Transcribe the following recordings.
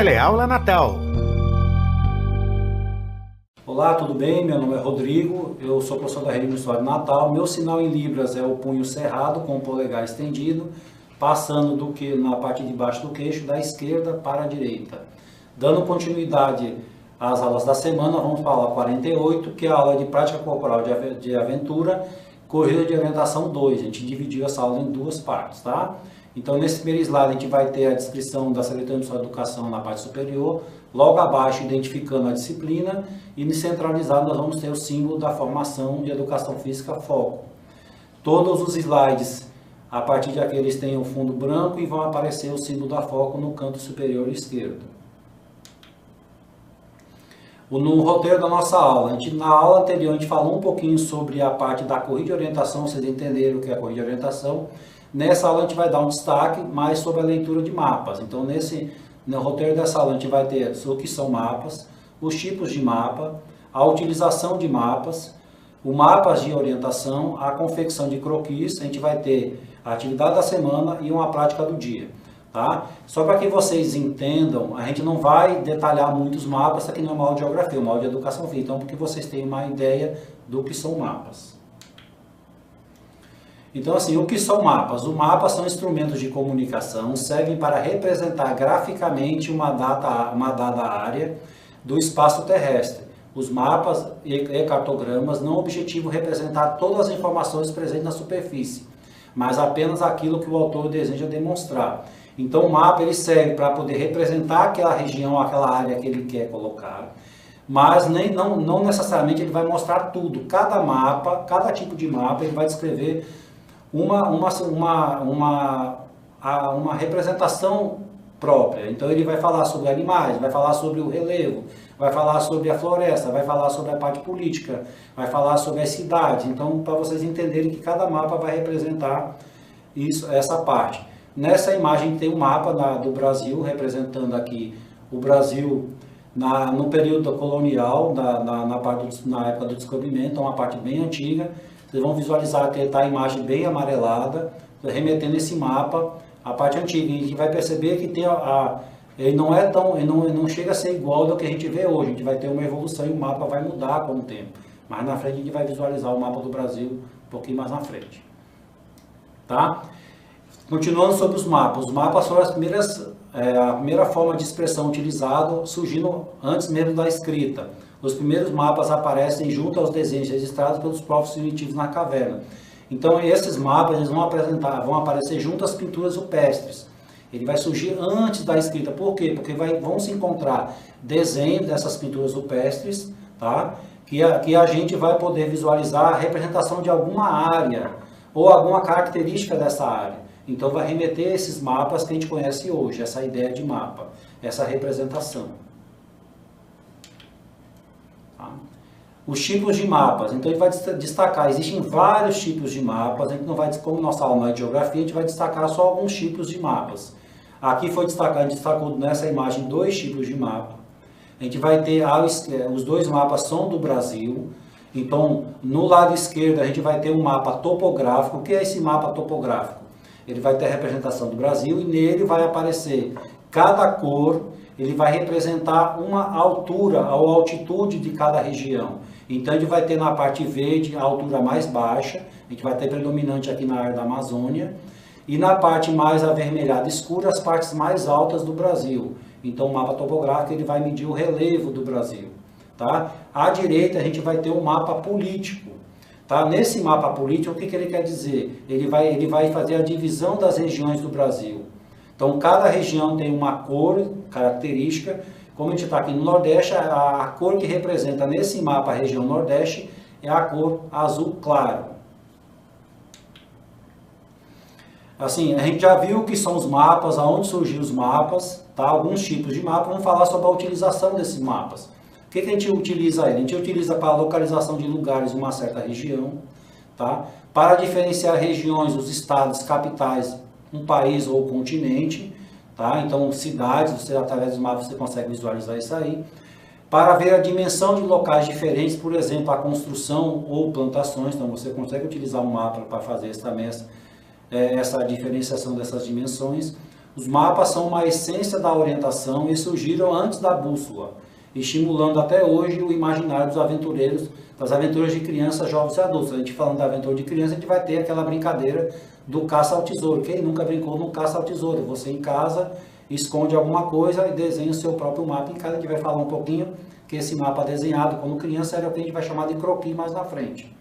Teleaula Natal. Olá, tudo bem? Meu nome é Rodrigo, eu sou professor da rede municipal de Natal. Meu sinal em Libras é o punho cerrado com o polegar estendido, passando na parte de baixo do queixo, da esquerda para a direita. Dando continuidade às aulas da semana, vamos para a aula 48, que é a aula de prática corporal de aventura, corrida de orientação 2. A gente dividiu essa aula em duas partes, tá? Então, nesse primeiro slide, a gente vai ter a descrição da Secretaria Municipal de Educação na parte superior, logo abaixo, identificando a disciplina, e no centralizado, nós vamos ter o símbolo da formação de Educação Física Foco. Todos os slides, a partir de aqui, eles têm o fundo branco e vão aparecer o símbolo da Foco no canto superior esquerdo. No roteiro da nossa aula, na aula anterior, a gente falou um pouquinho sobre a parte da corrida de orientação, vocês entenderam o que é a corrida de orientação. Nessa aula a gente vai dar um destaque mais sobre a leitura de mapas. Então no roteiro dessa aula a gente vai ter o que são mapas, os tipos de mapa, a utilização de mapas, o mapas de orientação, a confecção de croquis, a gente vai ter a atividade da semana e uma prática do dia. Tá? Só para que vocês entendam, a gente não vai detalhar muitos mapas, aqui não é uma aula de geografia, é uma aula de educação física, então porque vocês tenham uma ideia do que são mapas. Então, assim, o que são mapas? Os mapas são instrumentos de comunicação, servem para representar graficamente uma dada área do espaço terrestre. Os mapas e cartogramas não objetivam representar todas as informações presentes na superfície, mas apenas aquilo que o autor deseja demonstrar. Então, o mapa ele serve para poder representar aquela região, aquela área que ele quer colocar, mas não necessariamente ele vai mostrar tudo. Cada mapa, cada tipo de mapa, ele vai descrever uma representação própria. Então ele vai falar sobre animais, vai falar sobre o relevo, vai falar sobre a floresta, vai falar sobre a parte política, vai falar sobre as cidades. Então, para vocês entenderem que cada mapa vai representar essa parte. Nessa imagem tem um mapa do Brasil, representando aqui o Brasil no período colonial, na época do descobrimento, uma parte bem antiga. Vocês vão visualizar que está a imagem bem amarelada, remetendo esse mapa à parte antiga. E a gente vai perceber que ele não chega a ser igual ao que a gente vê hoje. A gente vai ter uma evolução e o mapa vai mudar com o tempo. Mas na frente a gente vai visualizar o mapa do Brasil um pouquinho mais na frente. Tá? Continuando sobre os mapas. Os mapas foram a primeira forma de expressão utilizada, surgindo antes mesmo da escrita. Os primeiros mapas aparecem junto aos desenhos registrados pelos povos primitivos na caverna. Então esses mapas eles vão aparecer junto às pinturas rupestres. Ele vai surgir antes da escrita. Por quê? Porque vão se encontrar desenhos dessas pinturas rupestres, tá? que a gente vai poder visualizar a representação de alguma área ou alguma característica dessa área. Então vai remeter a esses mapas que a gente conhece hoje, essa ideia de mapa, essa representação. Os tipos de mapas, então a gente vai destacar, existem vários tipos de mapas, a gente não vai, como nossa aula é de geografia, a gente vai destacar só alguns tipos de mapas. Aqui foi destacado, a gente destacou nessa imagem 2 tipos de mapa. A gente vai ter, os 2 mapas são do Brasil, então no lado esquerdo a gente vai ter um mapa topográfico. O que é esse mapa topográfico? Ele vai ter a representação do Brasil e nele vai aparecer cada cor, ele vai representar uma altura ou altitude de cada região. Então, a gente vai ter na parte verde a altura mais baixa, a gente vai ter predominante aqui na área da Amazônia, e na parte mais avermelhada escura, as partes mais altas do Brasil. Então, o mapa topográfico ele vai medir o relevo do Brasil. Tá? À direita, a gente vai ter um mapa político. Tá? Nesse mapa político, o que ele quer dizer? Ele vai fazer a divisão das regiões do Brasil. Então, cada região tem uma cor característica. Como a gente está aqui no Nordeste, a cor que representa nesse mapa a região Nordeste é a cor azul claro. Assim, a gente já viu o que são os mapas, aonde surgiram os mapas, tá? Alguns tipos de mapas. Vamos falar sobre a utilização desses mapas. O que a gente utiliza ele? A gente utiliza para a localização de lugares em uma certa região, tá? Para diferenciar regiões, os estados, capitais, um país ou continente, tá? Então cidades, você, através dos mapas você consegue visualizar isso aí. Para ver a dimensão de locais diferentes, por exemplo, a construção ou plantações, então você consegue utilizar um mapa para fazer essa diferenciação dessas dimensões. Os mapas são uma essência da orientação e surgiram antes da bússola, estimulando até hoje o imaginário dos aventureiros, das aventuras de crianças, jovens e adultos. A gente falando da aventura de criança, a gente vai ter aquela brincadeira do caça ao tesouro. Quem nunca brincou no caça ao tesouro? Você em casa esconde alguma coisa e desenha o seu próprio mapa em casa. A gente vai falar um pouquinho que esse mapa desenhado quando criança era o que a gente vai chamar de croquis mais na frente,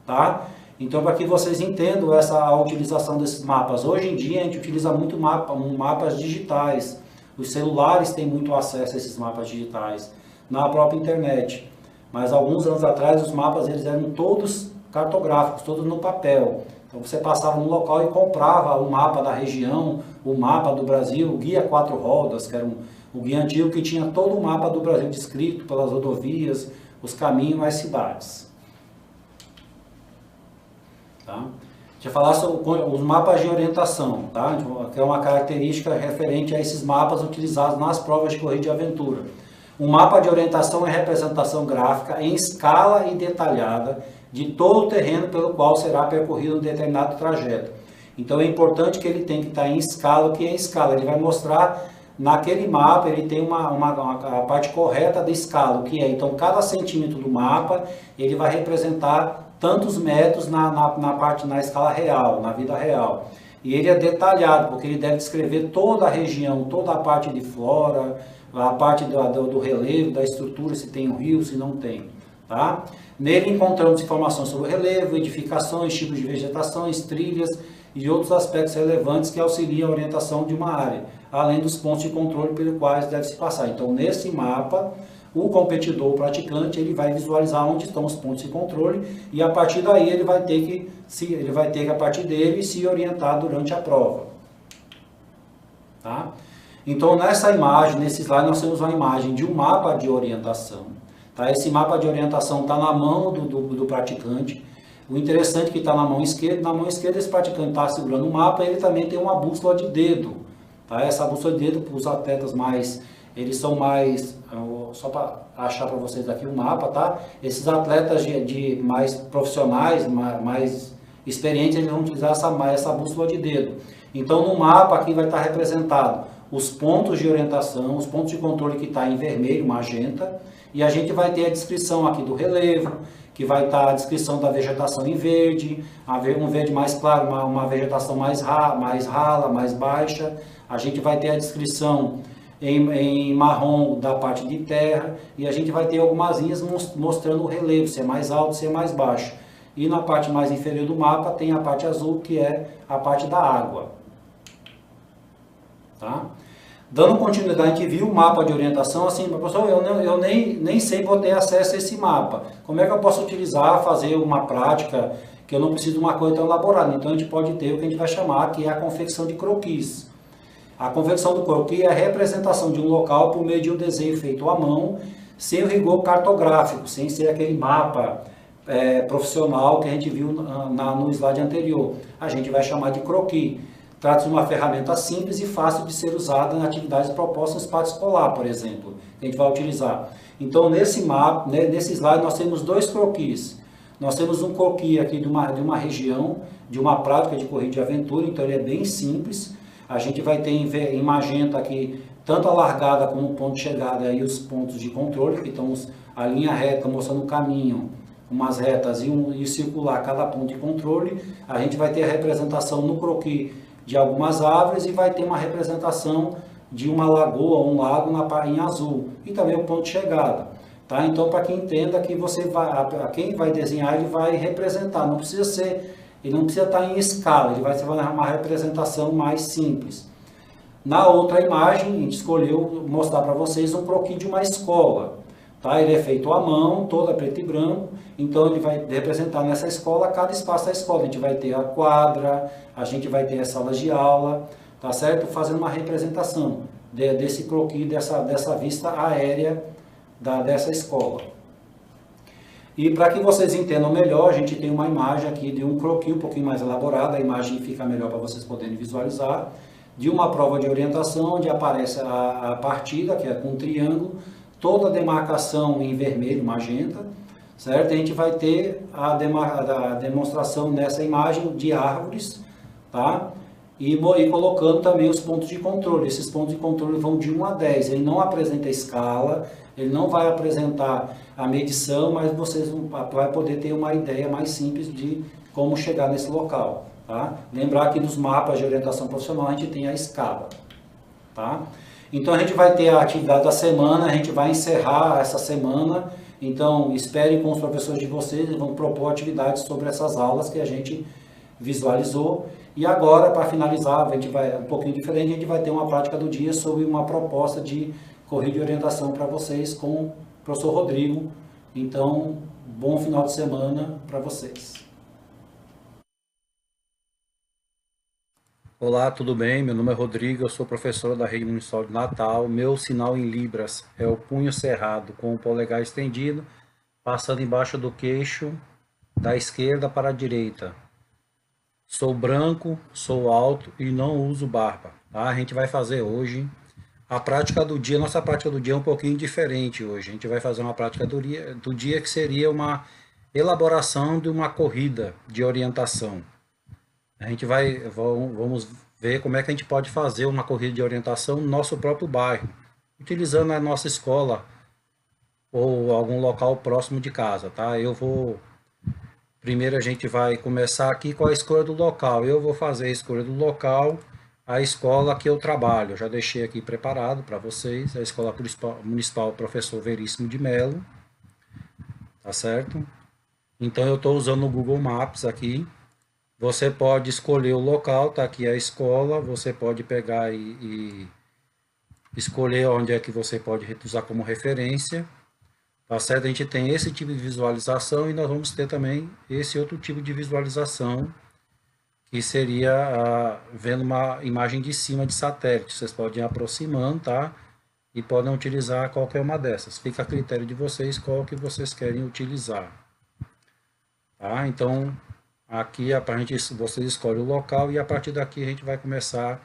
tá? Então, para que vocês entendam a utilização desses mapas, hoje em dia a gente utiliza muito mapas digitais. Os celulares têm muito acesso a esses mapas digitais, na própria internet. Mas alguns anos atrás os mapas eles eram todos cartográficos, todos no papel. Então você passava no local e comprava o mapa da região, o mapa do Brasil, o guia 4 rodas, que era o guia antigo que tinha todo o mapa do Brasil descrito pelas rodovias, os caminhos, as cidades. Tá? Deixa eu falar sobre os mapas de orientação, tá? Que é uma característica referente a esses mapas utilizados nas provas de corrida de aventura. Um mapa de orientação é representação gráfica em escala e detalhada de todo o terreno pelo qual será percorrido um determinado trajeto. Então é importante que ele tem que estar em escala. O que é escala? Ele vai mostrar naquele mapa, ele tem a parte correta da escala, o que é. Então cada centímetro do mapa ele vai representar tantos metros na escala real, na vida real. E ele é detalhado, porque ele deve descrever toda a região, toda a parte de flora, a parte do relevo, da estrutura, se tem um rio, se não tem. Tá? Nele encontramos informações sobre o relevo, edificações, tipos de vegetações, trilhas e outros aspectos relevantes que auxiliam a orientação de uma área, além dos pontos de controle pelos quais deve se passar. Então, nesse mapa, o competidor, o praticante, ele vai visualizar onde estão os pontos de controle e a partir daí ele vai ter que a partir dele se orientar durante a prova. Tá? Então nessa imagem, nesse slide, nós temos uma imagem de um mapa de orientação. Tá? Esse mapa de orientação está na mão do praticante. O interessante é que está na mão esquerda esse praticante está segurando o mapa, ele também tem uma bússola de dedo. Tá? Essa bússola de dedo para os atletas eles são mais, só para achar para vocês aqui o mapa, tá? Esses atletas de mais profissionais, mais experientes, eles vão utilizar essa bússola de dedo. Então no mapa aqui vai estar representado os pontos de orientação, os pontos de controle que está em vermelho, magenta, e a gente vai ter a descrição aqui do relevo, que vai estar a descrição da vegetação em verde, um verde mais claro, uma vegetação mais rala, mais baixa. A gente vai ter a descrição em marrom da parte de terra, e a gente vai ter algumas linhas mostrando o relevo, se é mais alto, se é mais baixo. E na parte mais inferior do mapa tem a parte azul, que é a parte da água. Tá? Dando continuidade, a gente viu o mapa de orientação, assim, professor, eu nem sei vou ter acesso a esse mapa. Como é que eu posso utilizar, fazer uma prática, que eu não preciso de uma coisa tão elaborada? Então a gente pode ter o que a gente vai chamar, que é a confecção de croquis. A confecção do croquis é a representação de um local por meio de um desenho feito à mão, sem o rigor cartográfico, sem ser aquele mapa profissional que a gente viu no slide anterior. A gente vai chamar de croquis. Trata-se de uma ferramenta simples e fácil de ser usada em atividades propostas no espaço escolar, por exemplo, que a gente vai utilizar. Então, nesse mapa, nesse slide, nós temos dois croquis. Nós temos um croquis aqui de uma região, de uma prática de corrida de aventura, então ele é bem simples. A gente vai ter em magenta aqui tanto a largada como o ponto de chegada e os pontos de controle, que estão a linha reta mostrando o caminho, umas retas e circular cada ponto de controle. A gente vai ter a representação no croquis de algumas árvores e vai ter uma representação de uma lagoa, um lago em azul, e também o ponto de chegada. Tá? Então, para que entenda que quem vai desenhar, ele vai representar, ele não precisa estar em escala, ele vai ser uma representação mais simples. Na outra imagem, a gente escolheu mostrar para vocês um croquis de uma escola. Tá? Ele é feito à mão, todo preto e branco, então ele vai representar nessa escola cada espaço da escola. A gente vai ter a quadra, a gente vai ter as salas de aula, tá certo? Fazendo uma representação desse croquis, dessa vista aérea dessa escola. E para que vocês entendam melhor, a gente tem uma imagem aqui de um croquis um pouquinho mais elaborada, a imagem fica melhor para vocês poderem visualizar, de uma prova de orientação, onde aparece a partida, que é com um triângulo, toda a demarcação em vermelho, magenta, certo? A gente vai ter a demonstração nessa imagem de árvores, tá? e colocando também os pontos de controle. Esses pontos de controle vão de 1 a 10. Ele não apresenta escala, ele não vai apresentar a medição, mas vocês vão poder ter uma ideia mais simples de como chegar nesse local. Tá? Lembrar que nos mapas de orientação profissional a gente tem a escala. Tá? Então a gente vai ter a atividade da semana, a gente vai encerrar essa semana. Então esperem com os professores de vocês, eles vão propor atividades sobre essas aulas que a gente visualizou. E agora, para finalizar, a gente vai um pouquinho diferente, a gente vai ter uma prática do dia sobre uma proposta de corrida de orientação para vocês com o professor Rodrigo. Então, bom final de semana para vocês. Olá, tudo bem? Meu nome é Rodrigo, eu sou professor da Rede Municipal de Natal. Meu sinal em Libras é o punho cerrado com o polegar estendido, passando embaixo do queixo da esquerda para a direita. Sou branco, sou alto e não uso barba. Tá? A gente vai fazer hoje a prática do dia. Nossa prática do dia é um pouquinho diferente hoje. A gente vai fazer uma prática do dia que seria uma elaboração de uma corrida de orientação. A gente vamos ver como é que a gente pode fazer uma corrida de orientação no nosso próprio bairro, utilizando a nossa escola ou algum local próximo de casa, tá? Primeiro a gente vai começar aqui com a escolha do local. Eu vou fazer a escolha do local, a escola que eu trabalho. Eu já deixei aqui preparado para vocês, a Escola Municipal Professor Veríssimo de Melo, tá certo? Então eu estou usando o Google Maps aqui. Você pode escolher o local, tá aqui a escola, você pode pegar e escolher onde é que você pode usar como referência, tá certo? A gente tem esse tipo de visualização e nós vamos ter também esse outro tipo de visualização, que seria vendo uma imagem de cima de satélite. Vocês podem ir aproximando, tá? E podem utilizar qualquer uma dessas. Fica a critério de vocês qual que vocês querem utilizar. Tá? Então, aqui vocês escolhem o local e a partir daqui a gente vai começar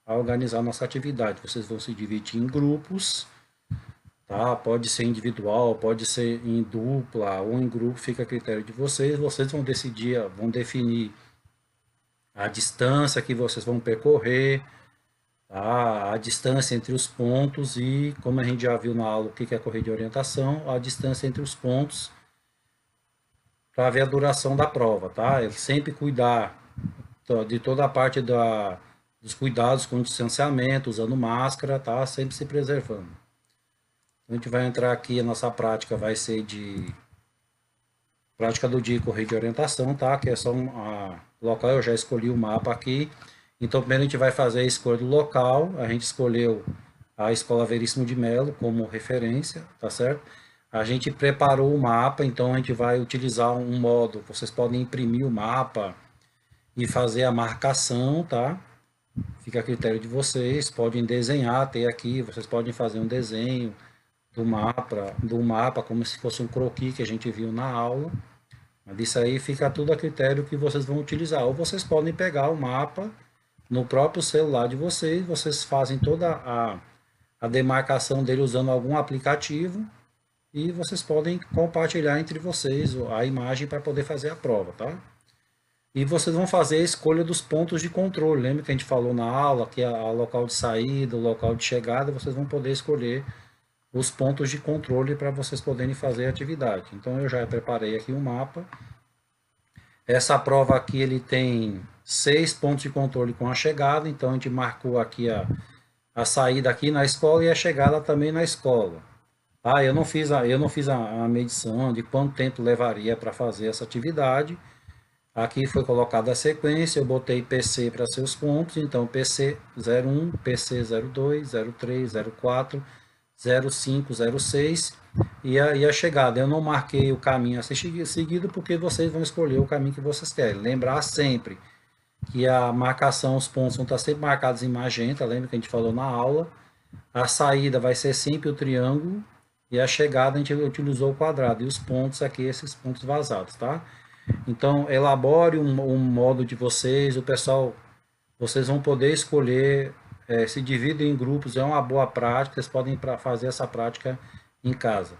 a organizar a nossa atividade. Vocês vão se dividir em grupos, tá? Pode ser individual, pode ser em dupla ou em grupo, fica a critério de vocês. Vocês vão definir a distância que vocês vão percorrer, tá? A distância entre os pontos e, como a gente já viu na aula o que é corrida de orientação, a distância entre os pontos para ver a duração da prova, tá? É sempre cuidar de toda a parte dos cuidados com o distanciamento, usando máscara, tá? Sempre se preservando. A gente vai entrar aqui, a nossa prática vai ser de prática do dia corrida de orientação, tá? Que é só local, eu já escolhi o mapa aqui. Então, primeiro a gente vai fazer a escolha do local. A gente escolheu a Escola Veríssimo de Melo como referência, tá certo? A gente preparou o mapa, então a gente vai utilizar um modo, vocês podem imprimir o mapa e fazer a marcação, tá? Fica a critério de vocês, podem desenhar, ter aqui, vocês podem fazer um desenho do mapa como se fosse um croquis que a gente viu na aula. Mas isso aí fica tudo a critério que vocês vão utilizar. Ou vocês podem pegar o mapa no próprio celular de vocês fazem toda a demarcação dele usando algum aplicativo e vocês podem compartilhar entre vocês a imagem para poder fazer a prova, tá? E vocês vão fazer a escolha dos pontos de controle. Lembra que a gente falou na aula que o local de saída, o local de chegada, vocês vão poder escolher os pontos de controle para vocês poderem fazer a atividade. Então eu já preparei aqui o mapa. Essa prova aqui ele tem 6 pontos de controle com a chegada, então a gente marcou aqui a saída aqui na escola e a chegada também na escola. Ah, eu não fiz a medição de quanto tempo levaria para fazer essa atividade. Aqui foi colocada a sequência, eu botei PC para seus pontos, então PC 01, PC 02, 03, 04, 05, 06 e a chegada. Eu não marquei o caminho a ser seguido porque vocês vão escolher o caminho que vocês querem. Lembrar sempre que a marcação, os pontos vão estar sempre marcados em magenta, lembra que a gente falou na aula. A saída vai ser sempre o triângulo e a chegada a gente utilizou o quadrado. E os pontos aqui, esses pontos vazados, tá? Então, elabore um modo de vocês, o pessoal, vocês vão poder escolher, se dividem em grupos, é uma boa prática, vocês podem fazer essa prática em casa.